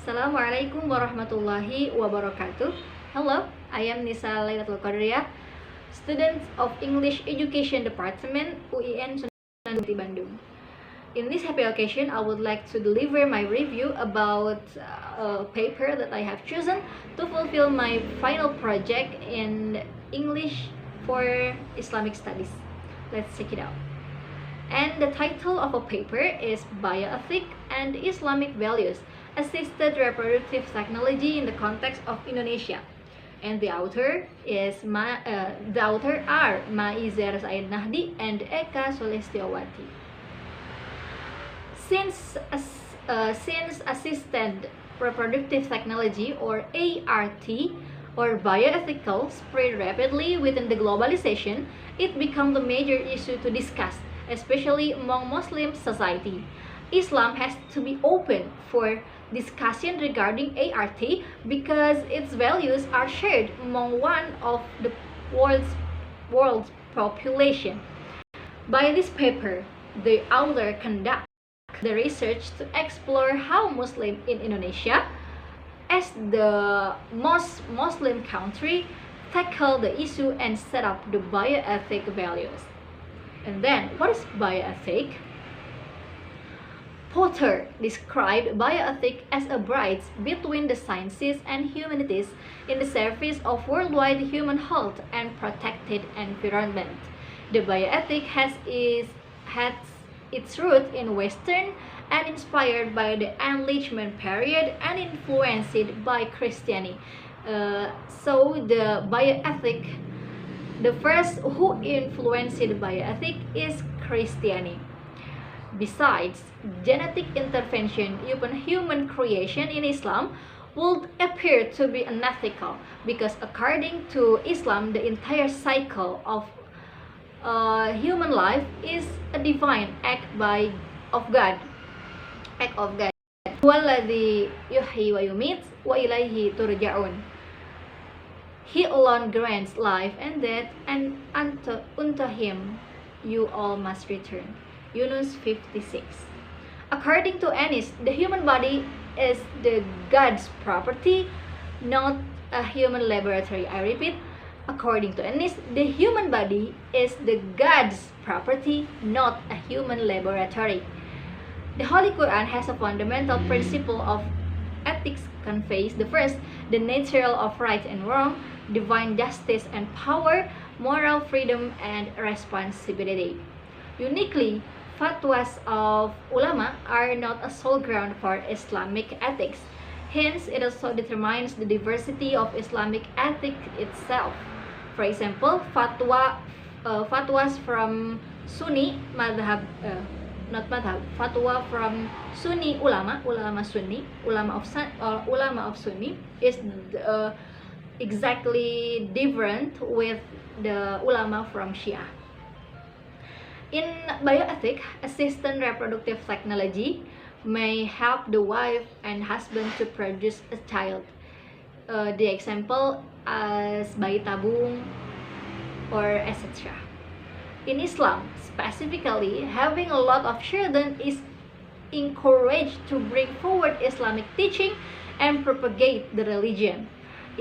Assalamualaikum warahmatullahi wabarakatuh. Hello, I am Nisa Lailatul Qodriyah, student of English Education Department UIN Sunan Bandung. In this happy occasion, I would like to deliver my review about a paper that I have chosen to fulfill my final project in English for Islamic Studies. Let's check it out. And the title of a paper is Bioethic and Islamic Values, Assisted Reproductive Technology in the Context of Indonesia. And the author are Maizer Said Nahdi and Eka Sulistiawati. Since assisted reproductive technology, or ART, or bioethical spread rapidly within the globalization, it became the major issue to discuss, especially among Muslim society. Islam has to be open for discussion regarding ART because its values are shared among one of the world's population. By this paper, the author conducted the research to explore how Muslims in Indonesia, as the most Muslim country, tackle the issue and set up the bioethic values. And then, what is bioethic? Potter described bioethic as a bridge between the sciences and humanities in the service of worldwide human health and protected environment. The bioethic has its root in Western and inspired by the Enlightenment period and influenced by Christianity. So the bioethic, the first who influenced bioethic is Christianity. Besides, genetic intervention upon human creation in Islam would appear to be unethical because according to Islam, the entire cycle of human life is a divine act of God. Walladhi yuhyi wa yumit wa ilaihi turja'un. He alone grants life and death, and unto him you all must return. Yunus 56. According to Anis, the human body is the God's property, not a human laboratory. I repeat, according to Anis, the human body is the God's property, not a human laboratory. The Holy Quran has a fundamental principle of ethics conveys the first, the nature of right and wrong, divine justice and power, moral freedom and responsibility. Uniquely, fatwas of ulama are not a sole ground for Islamic ethics. Hence, it also determines the diversity of Islamic ethics itself. For example, fatwas from Sunni madhab, fatwa from Sunni ulama Sunni, ulama of Sunni is exactly different with the ulama from Shia. In bioethic, assisted reproductive technology may help the wife and husband to produce a child. The example as bayi tabung or etc. In Islam, specifically, having a lot of children is encouraged to bring forward Islamic teaching and propagate the religion.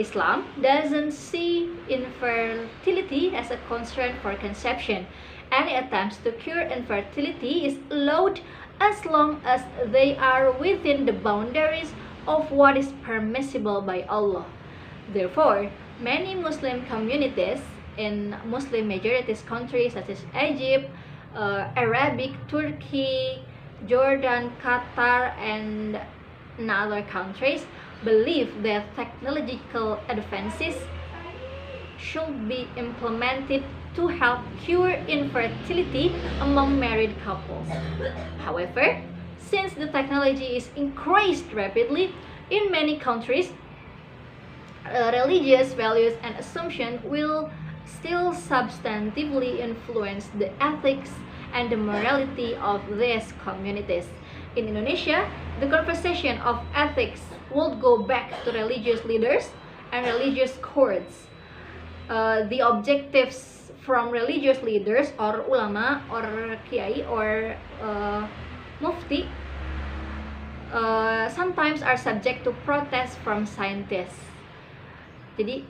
Islam doesn't see infertility as a constraint for conception. Any attempts to cure infertility is allowed as long as they are within the boundaries of what is permissible by Allah. Therefore, many Muslim communities in Muslim majorities countries such as Egypt, Arabic, Turkey, Jordan, Qatar, and other countries believe that technological advances should be implemented to help cure infertility among married couples. However, since the technology is increased rapidly in many countries, religious values and assumptions will still substantively influence the ethics and the morality of these communities. In Indonesia, the conversation of ethics would go back to religious leaders and religious courts. The objectives from religious leaders or ulama or kiai or mufti sometimes are subject to protest from scientists. Jadi,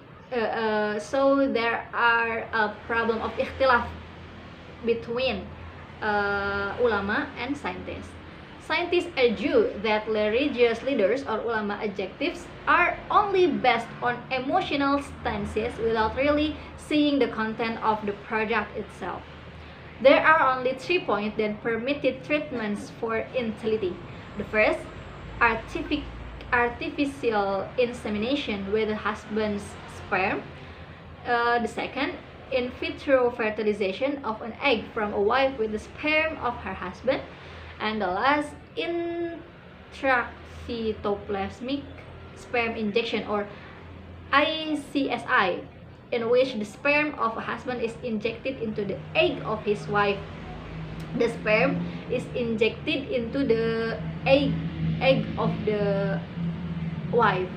so there are a problem of ikhtilaf between ulama and scientists. Scientists argue that religious leaders or ulama adjectives are only based on emotional stances without really seeing the content of the product itself. There are only 3 points that permitted treatments for infertility. The first, artificial insemination with the husband's sperm. The second, in vitro fertilization of an egg from a wife with the sperm of her husband. And the last, intracytoplasmic sperm injection or ICSI, in which the sperm of a husband is injected into the egg of his wife. The sperm is injected into the egg of the wife.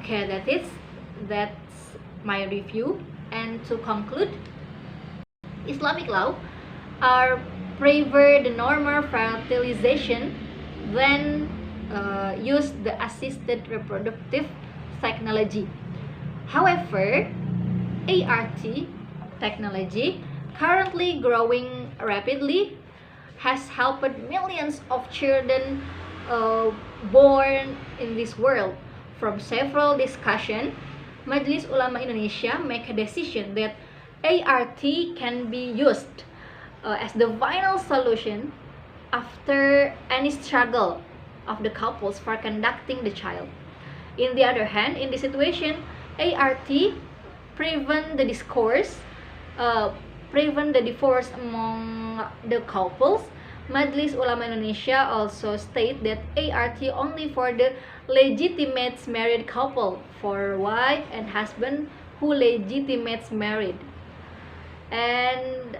Okay, that's my review. And to conclude, Islamic law are favor the normal fertilization, then use the assisted reproductive technology. However, ART technology, currently growing rapidly, has helped millions of children born in this world. From several discussions, Majelis Ulama Indonesia make a decision that ART can be used as the final solution after any struggle of the couples for conducting the child. In the other hand, in this situation, ART prevent the divorce among the couples. Majelis Ulama Indonesia also state that ART only for the legitimate married couple, for wife and husband who legitimate married, and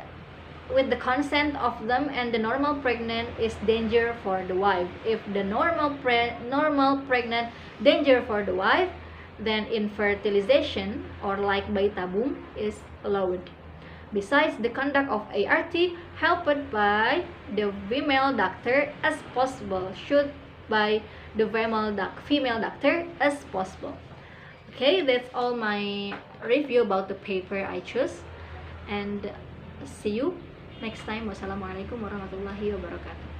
with the consent of them, and the normal pregnant is danger for the wife. If the normal pregnant danger for the wife, then infertilization or like bayi tabung is allowed. Besides, the conduct of ART helped by the female doctor as possible, should by the female doctor as possible. Okay, that's all my review about the paper I chose, and see you next time. Wassalamualaikum warahmatullahi wabarakatuh.